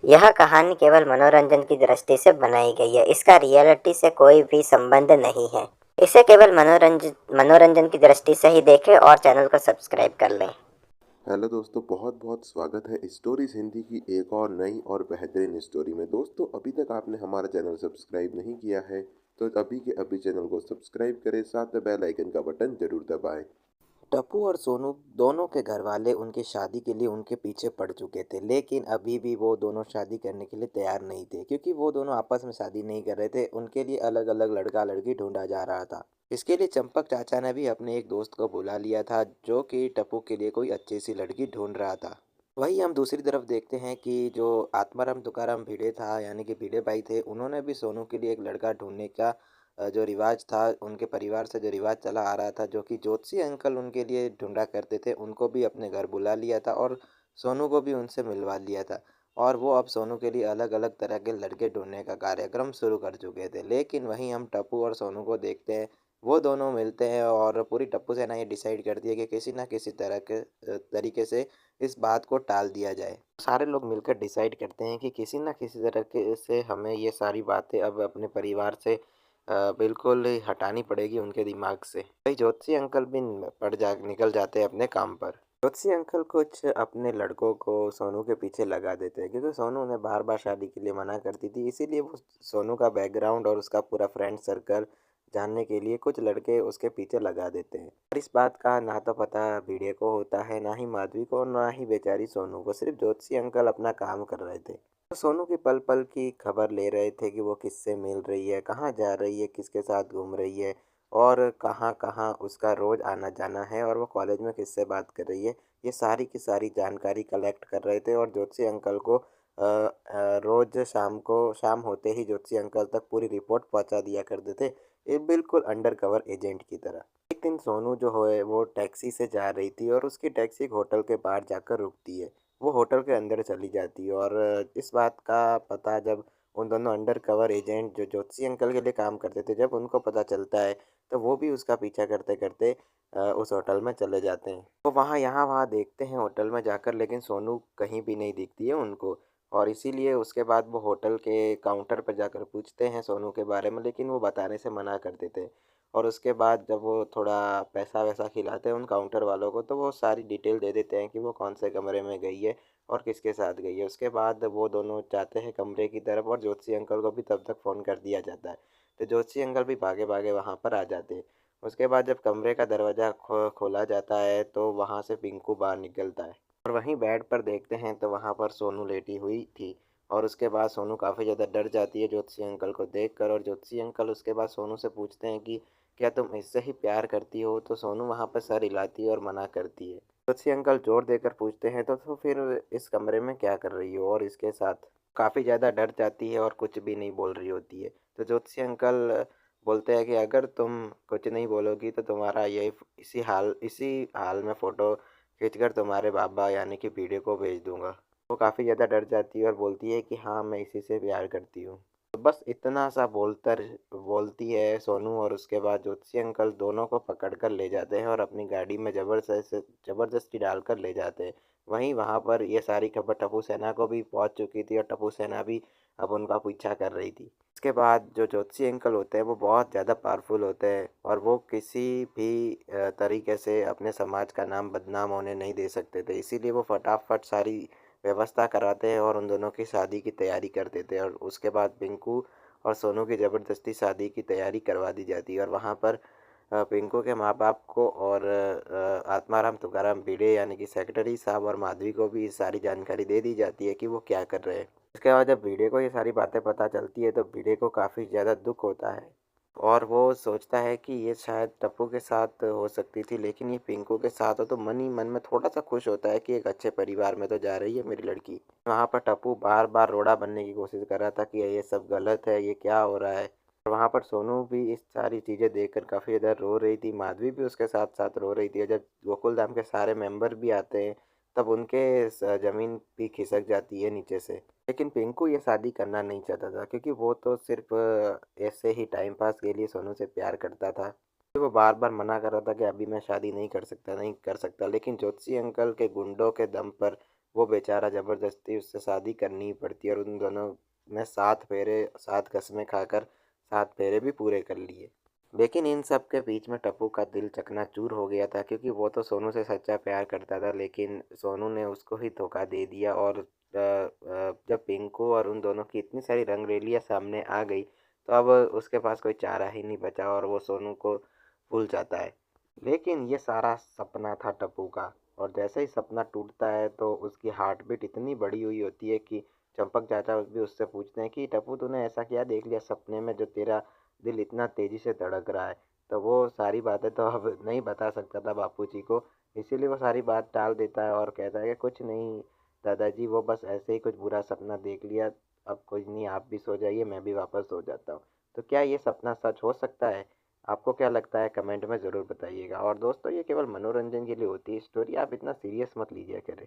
यह कहानी केवल मनोरंजन की दृष्टि से बनाई गई है। इसका रियलिटी से कोई भी संबंध नहीं है। इसे केवल मनोरंजन की दृष्टि से ही देखें और चैनल को सब्सक्राइब कर लें। हेलो दोस्तों, बहुत बहुत स्वागत है स्टोरीज हिंदी की एक और नई और बेहतरीन स्टोरी में। दोस्तों, अभी तक आपने हमारा चैनल सब्सक्राइब नहीं किया है तो अभी के अभी चैनल को सब्सक्राइब करें, साथ में बेल आइकन का बटन जरूर दबाएं। टप्पू और सोनू दोनों के घर वाले उनकी शादी के लिए उनके पीछे पड़ चुके थे, लेकिन अभी भी वो दोनों शादी करने के लिए तैयार नहीं थे, क्योंकि वो दोनों आपस में शादी नहीं कर रहे थे। उनके लिए अलग अलग लड़का लड़की ढूंढा जा रहा था। इसके लिए चंपक चाचा ने भी अपने एक दोस्त को बुला लिया था, जो कि टप्पू के लिए कोई अच्छी सी लड़की ढूंढ रहा था। वही हम दूसरी तरफ देखते हैं कि जो आत्माराम तुकाराम भिड़े था, यानी कि भिड़े भाई थे, उन्होंने भी सोनू के लिए एक लड़का ढूंढने का जो रिवाज था, उनके परिवार से जो रिवाज चला आ रहा था, जो कि ज्योतिषी अंकल उनके लिए ढूंढा करते थे, उनको भी अपने घर बुला लिया था और सोनू को भी उनसे मिलवा लिया था। और वो अब सोनू के लिए अलग अलग तरह के लड़के ढूंढने का कार्यक्रम शुरू कर चुके थे। लेकिन वहीं हम टप्पू और सोनू को देखते हैं, वो दोनों मिलते हैं और पूरी टप्पू सेना ये डिसाइड करती है कि किसी ना किसी तरह के तरीके से इस बात को टाल दिया जाए। सारे लोग मिलकर डिसाइड करते हैं कि किसी ना किसी तरह के से हमें ये सारी बातें अब अपने परिवार से बिल्कुल हटानी पड़ेगी उनके दिमाग से। भाई ज्योतिषी अंकल भी पड़ जा निकल जाते हैं अपने काम पर। ज्योतिषी अंकल कुछ अपने लड़कों को सोनू के पीछे लगा देते हैं, क्योंकि सोनू उन्हें बार बार शादी के लिए मना करती थी। इसीलिए वो सोनू का बैकग्राउंड और उसका पूरा फ्रेंड सर्कल जानने के लिए कुछ लड़के उसके पीछे लगा देते हैं। और इस बात का ना तो पता भिड़े को होता है, ना ही माधवी को, ना ही बेचारी सोनू को। सिर्फ ज्योतिषी अंकल अपना काम कर रहे थे। तो सोनू की पल पल की खबर ले रहे थे कि वो किससे मिल रही है, कहाँ जा रही है, किसके साथ घूम रही है और कहाँ कहाँ उसका रोज़ आना जाना है, और वो कॉलेज में किससे बात कर रही है। ये सारी की सारी जानकारी कलेक्ट कर रहे थे और ज्योतिषी अंकल को रोज़ शाम होते ही ज्योतिषी अंकल तक पूरी रिपोर्ट पहुंचा दिया करते थे, ये बिल्कुल अंडर कवर एजेंट की तरह। एक दिन सोनू जो है वो टैक्सी से जा रही थी और उसकी टैक्सी एक होटल के बाहर जाकर रुकती है। वो होटल के अंदर चली जाती है और इस बात का पता जब उन दोनों अंडर कवर एजेंट जो ज्योतिषी अंकल के लिए काम करते थे, जब उनको पता चलता है, तो वो भी उसका पीछा करते करते उस होटल में चले जाते हैं। तो वहाँ देखते हैं होटल में जाकर, लेकिन सोनू कहीं भी नहीं दिखती है उनको। और इसीलिए उसके बाद वो होटल के काउंटर पर जाकर पूछते हैं सोनू के बारे में, लेकिन वो बताने से मना कर देते हैं। और उसके बाद जब वो थोड़ा पैसा वैसा खिलाते हैं उन काउंटर वालों को, तो वो सारी डिटेल दे देते हैं कि वो कौन से कमरे में गई है और किसके साथ गई है। उसके बाद वो दोनों जाते हैं कमरे की तरफ और ज्योतिषी अंकल को भी तब तक फ़ोन कर दिया जाता है। तो ज्योतिषी अंकल भी भागे भागे वहाँ पर आ जाते हैं। उसके बाद जब कमरे का दरवाज़ा खोला जाता है, तो वहाँ से पिंकू बाहर निकलता है और वहीं बेड पर देखते हैं तो वहाँ पर सोनू लेटी हुई थी। और उसके बाद सोनू काफ़ी ज़्यादा डर जाती है ज्योतिषी अंकल को देखकर, और ज्योतिषी अंकल उसके बाद सोनू से पूछते हैं कि क्या तुम इससे ही प्यार करती हो। तो सोनू वहाँ पर सर हिलाती है और मना करती है। ज्योतिषी अंकल जोर देकर पूछते हैं, तो फिर इस कमरे में क्या कर रही हो और इसके साथ। काफ़ी ज़्यादा डर जाती है और कुछ भी नहीं बोल रही होती है। तो ज्योतिषी अंकल बोलते हैं कि अगर तुम कुछ नहीं बोलोगी तो तुम्हारा ये इसी हाल में फ़ोटो खींचकर तुम्हारे बाबा यानी कि भिड़े को भेज दूंगा। वो काफ़ी ज़्यादा डर जाती है और बोलती है कि हाँ, मैं इसी से प्यार करती हूँ। तो बस इतना सा बोलकर बोलती है सोनू, और उसके बाद ज्योतिषी अंकल दोनों को पकड़ कर ले जाते हैं और अपनी गाड़ी में ज़बरदस्ती डालकर ले जाते हैं। वहीं वहाँ पर ये सारी खबर टप्पू सेना को भी पहुँच चुकी थी और टप्पू सेना भी अब उनका पीछा कर रही थी। इसके बाद जो ज्योतिषी अंकल होते हैं वो बहुत ज़्यादा पावरफुल होते हैं और वो किसी भी तरीके से अपने समाज का नाम बदनाम होने नहीं दे सकते थे। इसीलिए वो फटाफट सारी व्यवस्था कराते हैं और उन दोनों की शादी की तैयारी कर देते हैं। और उसके बाद पिंकू और सोनू की ज़बरदस्ती शादी की तैयारी करवा दी जाती है। और वहाँ पर पिंकू के माँ बाप को और आत्माराम तुकाराम भिड़े यानी कि सेक्रेटरी साहब और माधवी को भी सारी जानकारी दे दी जाती है कि वो क्या कर रहे हैं। इसके बाद जब भिड़े को ये सारी बातें पता चलती है, तो भिड़े को काफ़ी ज़्यादा दुख होता है और वो सोचता है कि ये शायद टप्पू के साथ हो सकती थी, लेकिन ये पिंकू के साथ हो। तो मन ही मन में थोड़ा सा खुश होता है कि एक अच्छे परिवार में तो जा रही है मेरी लड़की। वहाँ पर टप्पू बार बार रोड़ा बनने की कोशिश कर रहा था कि ये सब गलत है, ये क्या हो रहा है। और वहाँ पर सोनू भी इस सारी चीज़ें देखकर काफ़ी ज़्यादा रो रही थी, माधवी भी उसके साथ साथ रो रही थी। और जब गोकुल धाम के सारे मेंबर भी आते हैं, तब उनके ज़मीन भी खिसक जाती है नीचे से। लेकिन पिंकू ये शादी करना नहीं चाहता था, क्योंकि वो तो सिर्फ ऐसे ही टाइम पास के लिए सोनू से प्यार करता था। तो वो बार बार मना कर रहा था कि अभी मैं शादी नहीं कर सकता, नहीं कर सकता। लेकिन ज्योतिषी अंकल के गुंडों के दम पर वो बेचारा ज़बरदस्ती उससे शादी करनी ही पड़ती है और उन दोनों ने 7 फेरे 7 कस्में खाकर 7 फेरे भी पूरे कर लिए। लेकिन इन सब के बीच में टप्पू का दिल चकनाचूर हो गया था, क्योंकि वो तो सोनू से सच्चा प्यार करता था, लेकिन सोनू ने उसको ही धोखा दे दिया। और जब पिंकू और उन दोनों की इतनी सारी रंगरेलियाँ सामने आ गई, तो अब उसके पास कोई चारा ही नहीं बचा और वो सोनू को भूल जाता है। लेकिन ये सारा सपना था टप्पू का, और जैसे ही सपना टूटता है तो उसकी हार्ट बीट इतनी बड़ी हुई होती है कि चंपक चाचा भी उससे पूछते हैं कि टप्पू तूने ऐसा क्या देख लिया सपने में जो तेरा दिल इतना तेजी से धड़क रहा है। तो वो सारी बातें तो अब नहीं बता सकता था बापूजी को, इसीलिए वो सारी बात टाल देता है और कहता है कि कुछ नहीं दादाजी, वो बस ऐसे ही कुछ बुरा सपना देख लिया। अब कुछ नहीं, आप भी सो जाइए, मैं भी वापस सो जाता हूँ। तो क्या ये सपना सच हो सकता है? आपको क्या लगता है कमेंट में ज़रूर बताइएगा। और दोस्तों, ये केवल मनोरंजन के लिए होती है स्टोरी, आप इतना सीरियस मत लीजिए करें।